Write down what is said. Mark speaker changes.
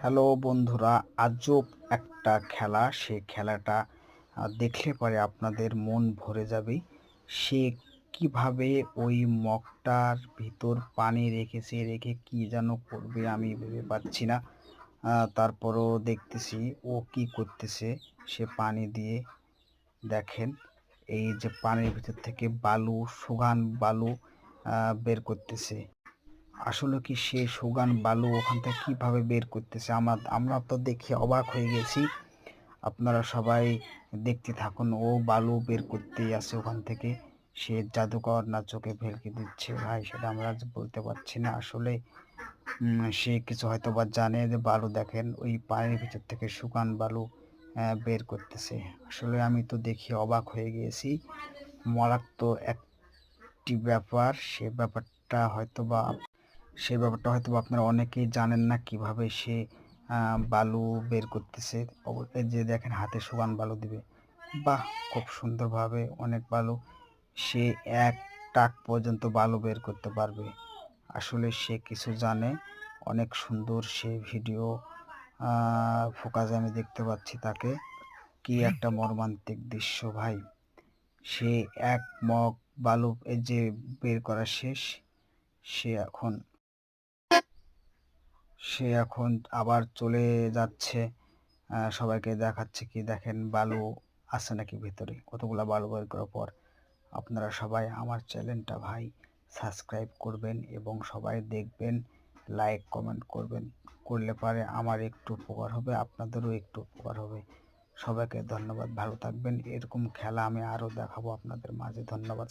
Speaker 1: Hello বন্ধুরা, আজব একটা খেলা। সে খেলাটা দেখলে পরে আপনাদের মন ভরে যাবে। সে কিভাবে ওই মগটার ভিতর পানি রেখে কি যেন করবে আমি ভেবে পাচ্ছি না। তারপরও দেখতেছি ও কি করতেছে। সে পানি দিয়ে দেখেন, এই যে পানির ভিতর থেকে বালু, সুগান বালু বের করতেছে। আসলে কি সে সুগান বালু ওখান থেকে কিভাবে বের করতেছে, আমরা তো দেখে অবাক হয়ে গেছি। আপনারা সবাই দেখতে থাকুন, ও বালু বের করতেই আছে ওখান থেকে। সে জাদুকর না চোখে ভেলকি দিচ্ছে ভাই, সেটা আমরা আজ বলতে পারছি না আসলে। সে কিছু হয়তো বা জানে যে বালু, দেখেন ওই পানির ভিতর থেকে শুকান বালু বের করতেছে। আসলে আমি তো দেখে অবাক হয়ে গিয়েছি। মারাত্মক একটি ব্যাপার। সে ব্যাপারটা হয়তো বা আপনারা অনেকেই জানেন না কিভাবে সে বালু বের করতেছে। এই যে দেখেন, হাতে সমান বালু দিবে। বাহ, খুব সুন্দরভাবে অনেক বালু। সে এক টাক পর্যন্ত বালু বের করতে পারবে। আসলে সে কিছু জানে। অনেক সুন্দর সে ভিডিও ফোকাসে আমি দেখতে পাচ্ছি তাকে। কি একটা মর্মান্তিক দৃশ্য ভাই। সে এক মগ বালু এই যে বের করা শেষ। সে এখন সে এখন আবার চলে যাচ্ছে, সবাইকে দেখাচ্ছে কি দেখেন বালু আছে নাকি ভিতরে। কতগুলা বালু বের করার পর আপনারা সবাই আমার চ্যানেলটা ভাই সাবস্ক্রাইব করবেন এবং সবাই দেখবেন, লাইক কমেন্ট করবেন। করলে পারে আমার একটু উপকার হবে, আপনাদেরও একটু উপকার হবে। সবাইকে ধন্যবাদ, ভালো থাকবেন। এরকম খেলা আমি আরও দেখাবো আপনাদের মাঝে। ধন্যবাদ।